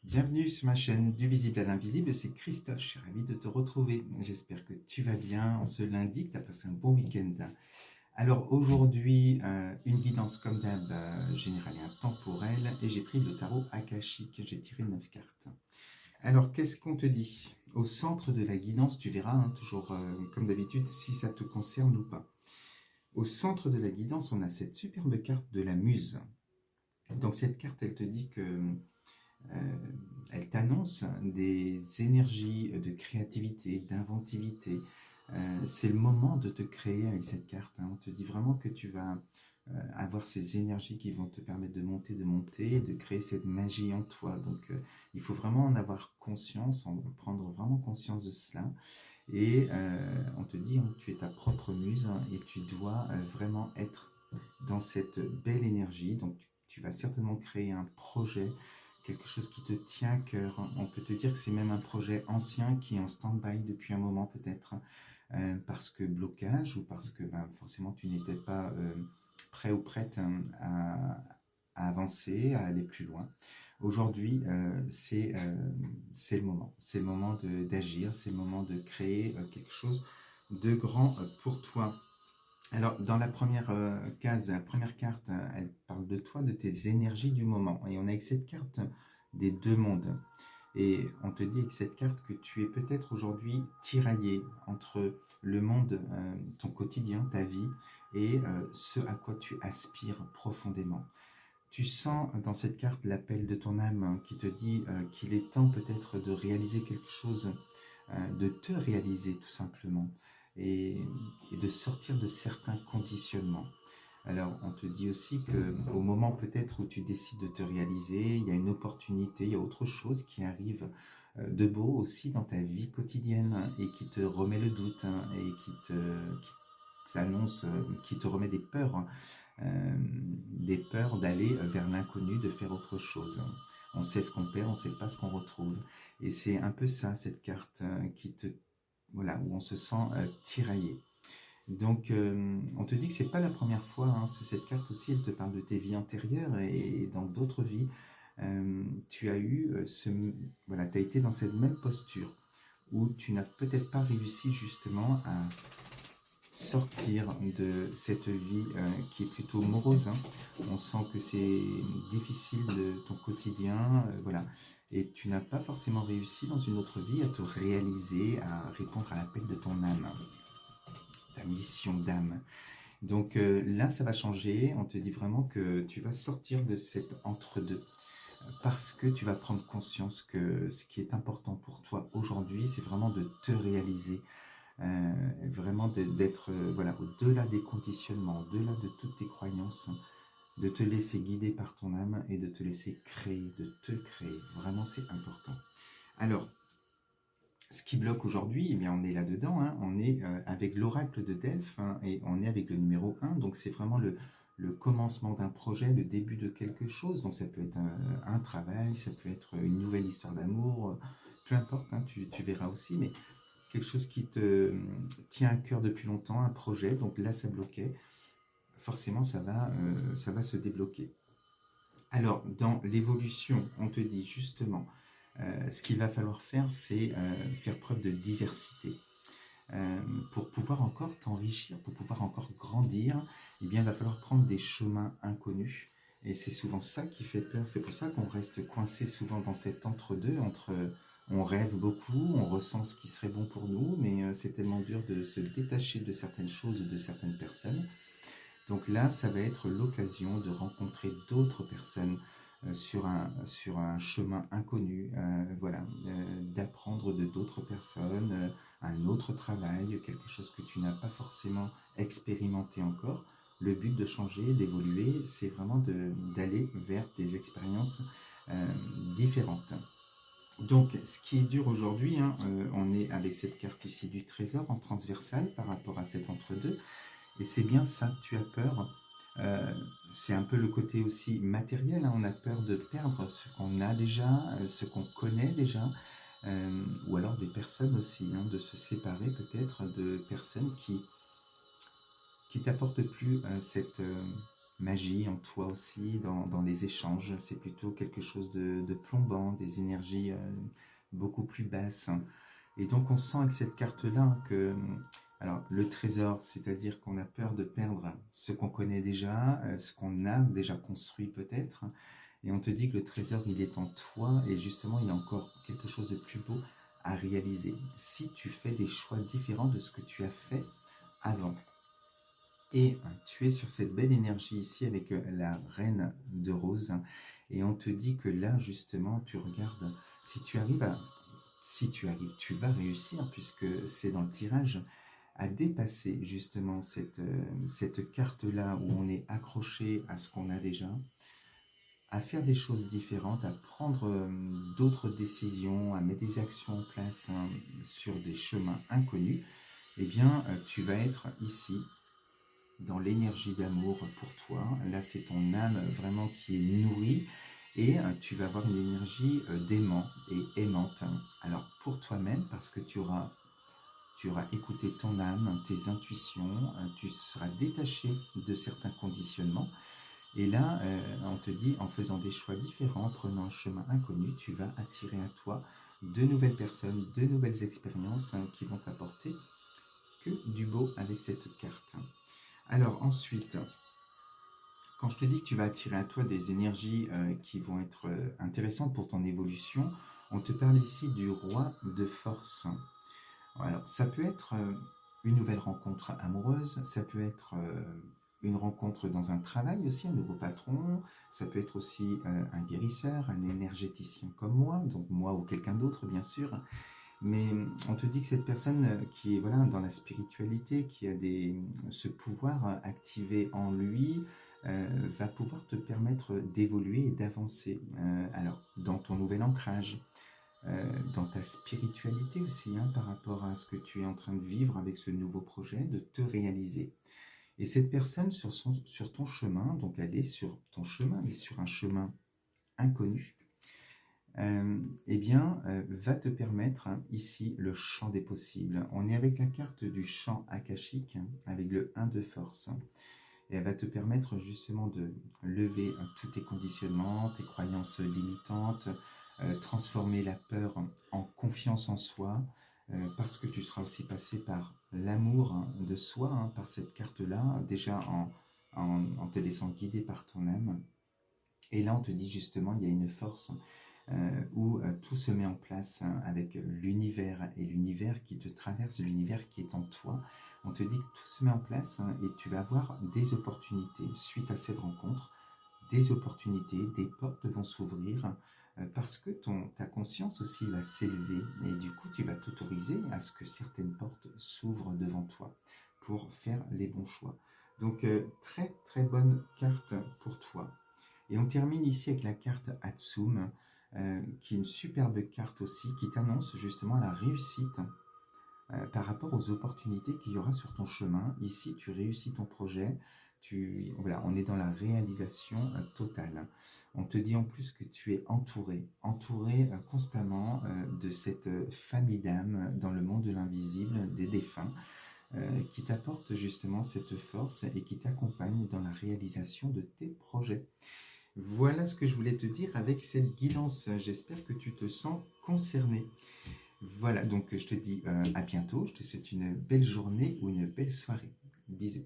Bienvenue sur ma chaîne Du Visible à l'Invisible, c'est Christophe, je suis ravi de te retrouver. J'espère que tu vas bien en ce lundi, que tu as passé un bon week-end. Alors aujourd'hui, une guidance comme d'hab, générale et intemporelle, et j'ai pris le tarot akashique, j'ai tiré 9 cartes. Alors qu'est-ce qu'on te dit? Au centre de la guidance, tu verras, toujours comme d'habitude, si ça te concerne ou pas. Au centre de la guidance, on a cette superbe carte de la muse. Donc cette carte, elle te dit que Euh, elle t'annonce des énergies de créativité, d'inventivité. C'est le moment de te créer avec cette carte. On te dit vraiment que tu vas avoir ces énergies qui vont te permettre de monter, de créer cette magie en toi. Donc il faut vraiment en avoir conscience, en prendre vraiment conscience de cela. Et on te dit, tu es ta propre muse et tu dois vraiment être dans cette belle énergie. Donc tu vas certainement créer un projet, quelque chose qui te tient à cœur. On peut te dire que c'est même un projet ancien qui est en stand-by depuis un moment peut-être, parce que blocage ou parce que forcément tu n'étais pas prêt ou prête à avancer, à aller plus loin. Aujourd'hui, c'est le moment. C'est le moment d'agir, c'est le moment de créer quelque chose de grand pour toi. Alors, dans la première case, la première carte, elle parle de toi, de tes énergies du moment. Et on a avec cette carte des deux mondes. Et on te dit avec cette carte que tu es peut-être aujourd'hui tiraillé entre le monde, ton quotidien, ta vie, et ce à quoi tu aspires profondément. Tu sens dans cette carte l'appel de ton âme qui te dit qu'il est temps peut-être de réaliser quelque chose, de te réaliser tout simplement et, et de sortir de certains conditionnements. Alors on te dit aussi que au moment peut-être où tu décides de te réaliser, il y a une opportunité, il y a autre chose qui arrive de beau aussi dans ta vie quotidienne et qui te remet le doute et qui t'annonce, qui te remet des peurs d'aller vers l'inconnu, de faire autre chose. On sait ce qu'on perd, on ne sait pas ce qu'on retrouve. Et c'est un peu ça, cette carte voilà, où on se sent tiraillé. Donc, on te dit que c'est pas la première fois. Cette carte aussi, elle te parle de tes vies antérieures et dans d'autres vies, tu as eu voilà, tu as été dans cette même posture où tu n'as peut-être pas réussi justement à sortir de cette vie qui est plutôt morose. On sent que c'est difficile de ton quotidien, voilà. Et tu n'as pas forcément réussi dans une autre vie à te réaliser, à répondre à l'appel de ton âme, ta mission d'âme. Donc là, ça va changer. On te dit vraiment que tu vas sortir de cet entre-deux parce que tu vas prendre conscience que ce qui est important pour toi aujourd'hui, c'est vraiment de te réaliser, vraiment d'être voilà, au-delà des conditionnements, au-delà de toutes tes croyances, de te laisser guider par ton âme et de te laisser créer, de te créer. Vraiment, c'est important. Alors, ce qui bloque aujourd'hui, eh bien, on est là-dedans, on est avec l'oracle de Delphes et on est avec le numéro 1, donc c'est vraiment le commencement d'un projet, le début de quelque chose, donc ça peut être un travail, ça peut être une nouvelle histoire d'amour, peu importe, tu verras aussi, mais quelque chose qui te tient à cœur depuis longtemps, un projet, donc là ça bloquait, forcément ça va se débloquer. Alors dans l'évolution, on te dit justement, ce qu'il va falloir faire, c'est faire preuve de diversité. Euh, pour pouvoir encore t'enrichir, pour pouvoir encore grandir, eh bien, il va falloir prendre des chemins inconnus. Et c'est souvent ça qui fait peur. C'est pour ça qu'on reste coincé souvent dans cet entre-deux, entre on rêve beaucoup, on ressent ce qui serait bon pour nous, mais c'est tellement dur de se détacher de certaines choses ou de certaines personnes. Donc là, ça va être l'occasion de rencontrer d'autres personnes sur un chemin inconnu, voilà, d'apprendre de d'autres personnes, un autre travail, quelque chose que tu n'as pas forcément expérimenté encore. Le but de changer, d'évoluer, c'est vraiment d'aller vers des expériences euh, différentes. Donc, ce qui est dur aujourd'hui, on est avec cette carte ici du trésor en transversal par rapport à cet entre-deux. Et c'est bien ça que tu as peur. Euh, c'est un peu le côté aussi matériel. On a peur de perdre ce qu'on a déjà, ce qu'on connaît déjà, ou alors des personnes aussi, de se séparer peut-être de personnes qui t'apportent plus cette magie en toi aussi, dans les échanges. C'est plutôt quelque chose de plombant, des énergies beaucoup plus basses. Et donc on sent avec cette carte-là que, alors le trésor, c'est-à-dire qu'on a peur de perdre ce qu'on connaît déjà, ce qu'on a déjà construit peut-être, et on te dit que le trésor, il est en toi, et justement, il y a encore quelque chose de plus beau à réaliser. Si tu fais des choix différents de ce que tu as fait avant. Et tu es sur cette belle énergie ici avec la reine de rose, et on te dit que là, justement, tu regardes, si tu arrives, tu vas réussir, puisque c'est dans le tirage, à dépasser justement cette carte-là où on est accroché à ce qu'on a déjà, à faire des choses différentes, à prendre d'autres décisions, à mettre des actions en place sur des chemins inconnus, eh bien, tu vas être ici dans l'énergie d'amour pour toi. Là, c'est ton âme vraiment qui est nourrie et tu vas avoir une énergie d'aimant et aimante. Alors, pour toi-même, parce que tu auras écouté ton âme, tes intuitions, tu seras détaché de certains conditionnements. Et là, on te dit, en faisant des choix différents, en prenant un chemin inconnu, tu vas attirer à toi de nouvelles personnes, de nouvelles expériences qui vont t'apporter que du beau avec cette carte. Alors ensuite, quand je te dis que tu vas attirer à toi des énergies qui vont être intéressantes pour ton évolution, on te parle ici du roi de force. Alors, ça peut être une nouvelle rencontre amoureuse, ça peut être une rencontre dans un travail aussi, un nouveau patron, ça peut être aussi un guérisseur, un énergéticien comme moi, donc moi ou quelqu'un d'autre bien sûr, mais on te dit que cette personne qui est voilà, dans la spiritualité, qui a ce pouvoir activé en lui, va pouvoir te permettre d'évoluer et d'avancer. Alors, dans ton nouvel ancrage, dans ta spiritualité aussi, hein, par rapport à ce que tu es en train de vivre avec ce nouveau projet, de te réaliser. Et cette personne sur ton chemin, donc elle est sur ton chemin, mais sur un chemin inconnu, eh bien, va te permettre ici le champ des possibles. On est avec la carte du champ akashique, avec le 1 de force. Et elle va te permettre justement de lever tous tes conditionnements, tes croyances limitantes, transformer la peur en confiance en soi, parce que tu seras aussi passé par l'amour de soi, hein, par cette carte-là, déjà en te laissant guider par ton âme. Et là, on te dit justement, il y a une force où tout se met en place avec l'univers et l'univers qui te traverse, l'univers qui est en toi. On te dit que tout se met en place et tu vas avoir des opportunités suite à cette rencontre, des opportunités, des portes vont s'ouvrir parce que ta conscience aussi va s'élever et du coup tu vas t'autoriser à ce que certaines portes s'ouvrent devant toi pour faire les bons choix. Donc très très bonne carte pour toi. Et on termine ici avec la carte Atsum, qui est une superbe carte aussi, qui t'annonce justement la réussite par rapport aux opportunités qu'il y aura sur ton chemin. Ici, tu réussis ton projet, voilà, on est dans la réalisation totale. On te dit en plus que tu es entouré constamment de cette famille d'âmes dans le monde de l'invisible, des défunts, qui t'apporte justement cette force et qui t'accompagne dans la réalisation de tes projets. Voilà ce que je voulais te dire avec cette guidance. J'espère que tu te sens concerné. Voilà, donc je te dis à bientôt. Je te souhaite une belle journée ou une belle soirée. Bisous.